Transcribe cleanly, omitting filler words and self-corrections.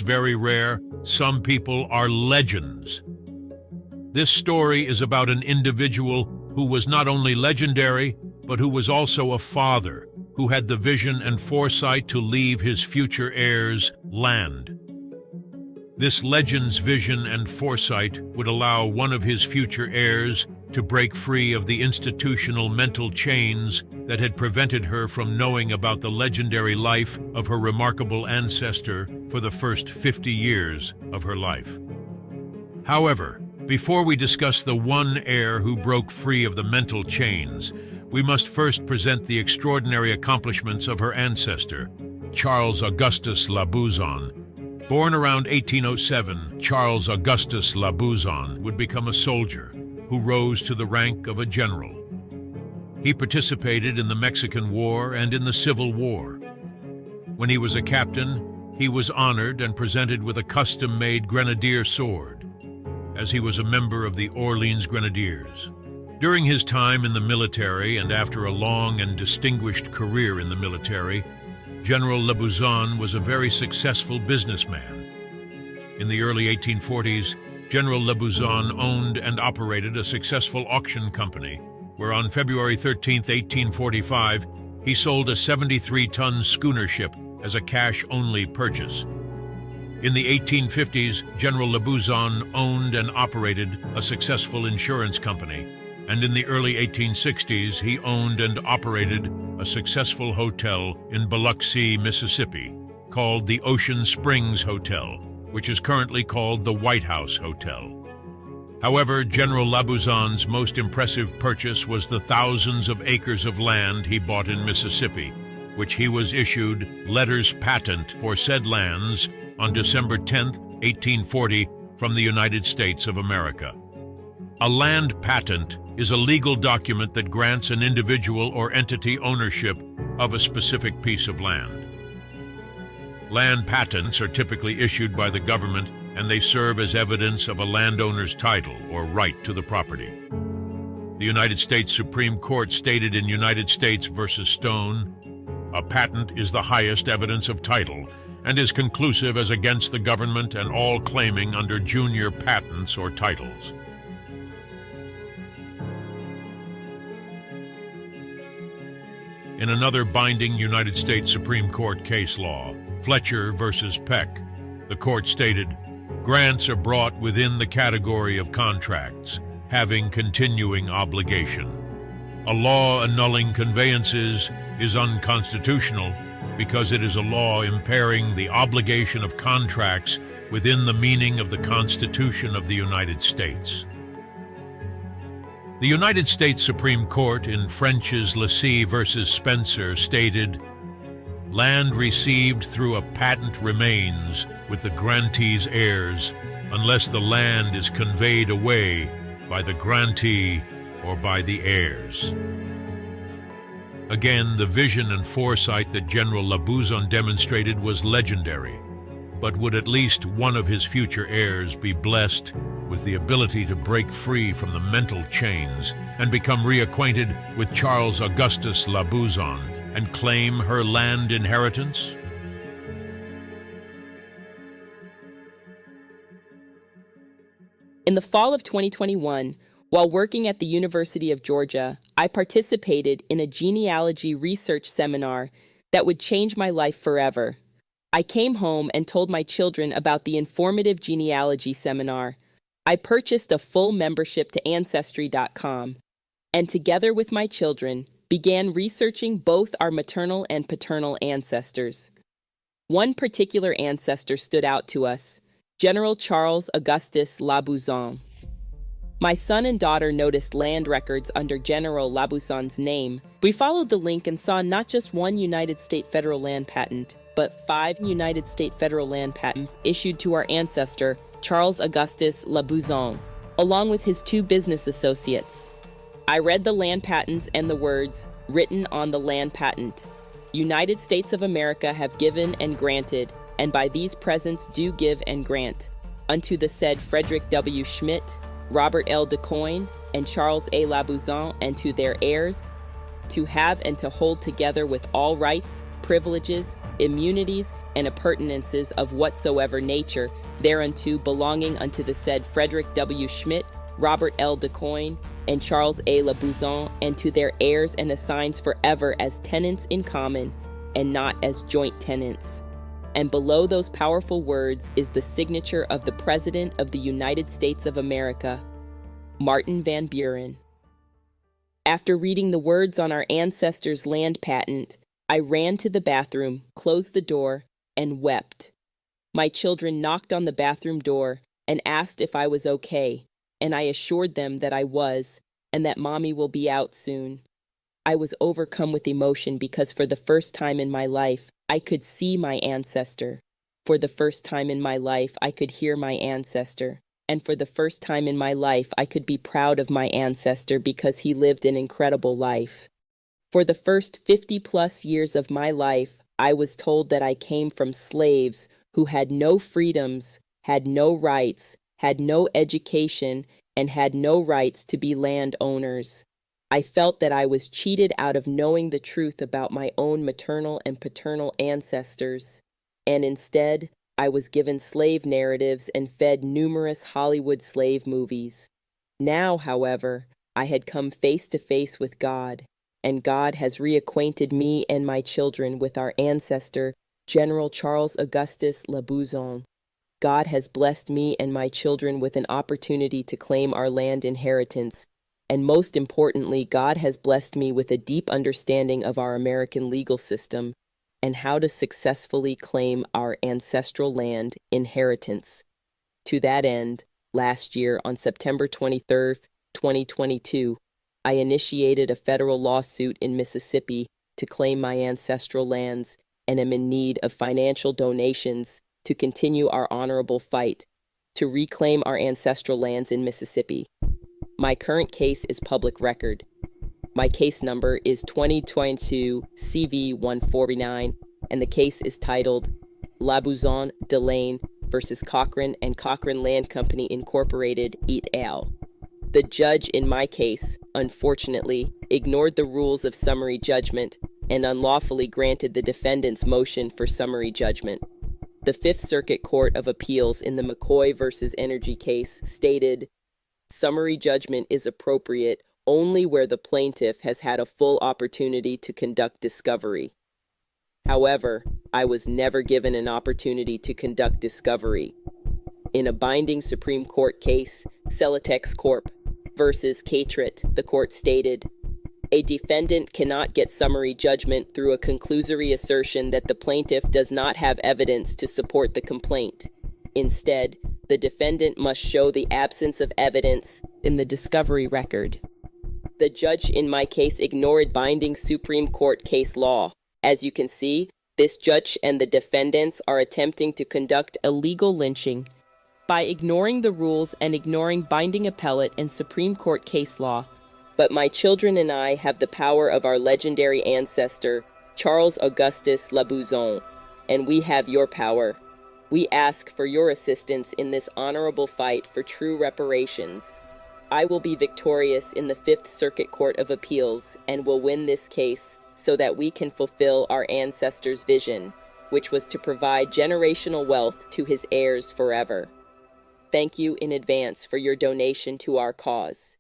very rare, some people are legends. This story is about an individual who was not only legendary, but who was also a father, who had the vision and foresight to leave his future heirs land. This legend's vision and foresight would allow one of his future heirs to break free of the institutional mental chains that had prevented her from knowing about the legendary life of her remarkable ancestor for the first 50 years of her life. However, before we discuss the one heir who broke free of the mental chains, we must first present the extraordinary accomplishments of her ancestor, Charles Augustus Labuzzon. Born around 1807, Charles Augustus Labuzzon would become a soldier who rose to the rank of a general. He participated in the Mexican War and in the Civil War. When he was a captain, he was honored and presented with a custom-made grenadier sword, as he was a member of the Orleans Grenadiers. During his time in the military and after a long and distinguished career in the military, General Labuzzon was a very successful businessman. In the early 1840s, General Labuzzon owned and operated a successful auction company, where on February 13, 1845, he sold a 73-ton schooner ship as a cash-only purchase. In the 1850s, General Labuzzon owned and operated a successful insurance company, and in the early 1860s, he owned and operated a successful hotel in Biloxi, Mississippi, called the Ocean Springs Hotel, which is currently called the White House Hotel. However, General Labuzzon's most impressive purchase was the thousands of acres of land he bought in Mississippi, which he was issued letters patent for said lands on December 10, 1840, from the United States of America. A land patent is a legal document that grants an individual or entity ownership of a specific piece of land. Land patents are typically issued by the government, and they serve as evidence of a landowner's title or right to the property. The United States Supreme Court stated in United States v. Stone, "A patent is the highest evidence of title and is conclusive as against the government and all claiming under junior patents or titles." In another binding United States Supreme Court case law, Fletcher v. Peck, the court stated, "Grants are brought within the category of contracts, having continuing obligation. A law annulling conveyances is unconstitutional because it is a law impairing the obligation of contracts within the meaning of the Constitution of the United States." The United States Supreme Court in French's Lacy v. Spencer stated, "Land received through a patent remains with the grantee's heirs unless the land is conveyed away by the grantee or by the heirs." Again, the vision and foresight that General Labuzzon demonstrated was legendary, but would at least one of his future heirs be blessed with the ability to break free from the mental chains and become reacquainted with Charles Augustus Labuzzon and claim her land inheritance? In the fall of 2021, while working at the University of Georgia, I participated in a genealogy research seminar that would change my life forever. I came home and told my children about the informative genealogy seminar. I purchased a full membership to Ancestry.com, and together with my children, began researching both our maternal and paternal ancestors. One particular ancestor stood out to us, General Charles Augustus Labuzzon. My son and daughter noticed land records under General Labuzzon's name. We followed the link and saw not just one United States federal land patent, but 5 United States federal land patents issued to our ancestor, Charles Augustus Labuzzon, along with his 2 business associates. I read the land patents and the words written on the land patent. United States of America have given and granted, and by these presents do give and grant, unto the said Frederick W. Schmidt, Robert L. DeCoin, and Charles A. Labuzzon, and to their heirs, to have and to hold together with all rights privileges, immunities, and appurtenances of whatsoever nature, thereunto belonging unto the said Frederick W. Schmidt, Robert L. DeCoin, and Charles A. Labouzon, and to their heirs and assigns forever as tenants in common, and not as joint tenants. And below those powerful words is the signature of the President of the United States of America, Martin Van Buren. After reading the words on our ancestors' land patent, I ran to the bathroom, closed the door, and wept. My children knocked on the bathroom door and asked if I was okay, and I assured them that I was, and that Mommy will be out soon. I was overcome with emotion because for the first time in my life, I could see my ancestor. For the first time in my life, I could hear my ancestor. And for the first time in my life, I could be proud of my ancestor because he lived an incredible life. For the first 50-plus years of my life, I was told that I came from slaves who had no freedoms, had no rights, had no education, and had no rights to be landowners. I felt that I was cheated out of knowing the truth about my own maternal and paternal ancestors, and instead, I was given slave narratives and fed numerous Hollywood slave movies. Now, however, I had come face to face with God, and God has reacquainted me and my children with our ancestor, General Charles Augustus Labouzon. God has blessed me and my children with an opportunity to claim our land inheritance, and most importantly, God has blessed me with a deep understanding of our American legal system and how to successfully claim our ancestral land inheritance. To that end, last year on September 23, 2022, I initiated a federal lawsuit in Mississippi to claim my ancestral lands and am in need of financial donations to continue our honorable fight to reclaim our ancestral lands in Mississippi. My current case is public record. My case number is 2022 CV 149, and the case is titled Labouzon Delane versus Cochran and Cochran Land Company Incorporated et al. The judge in my case, unfortunately, ignored the rules of summary judgment and unlawfully granted the defendant's motion for summary judgment. The Fifth Circuit Court of Appeals in the McCoy versus Energy case stated, "Summary judgment is appropriate only where the plaintiff has had a full opportunity to conduct discovery. However, I was never given an opportunity to conduct discovery. In a binding Supreme Court case, Celotex Corp. versus Catret, the court stated, a defendant cannot get summary judgment through a conclusory assertion that the plaintiff does not have evidence to support the complaint. Instead, the defendant must show the absence of evidence in the discovery record." The judge in my case ignored binding Supreme Court case law. As you can see, this judge and the defendants are attempting to conduct illegal lynching. By ignoring the rules and ignoring binding appellate and Supreme Court case law. But my children and I have the power of our legendary ancestor, Charles Augustus Labouzon, and we have your power. We ask for your assistance in this honorable fight for true reparations. I will be victorious in the Fifth Circuit Court of Appeals and will win this case so that we can fulfill our ancestors' vision, which was to provide generational wealth to his heirs forever. Thank you in advance for your donation to our cause.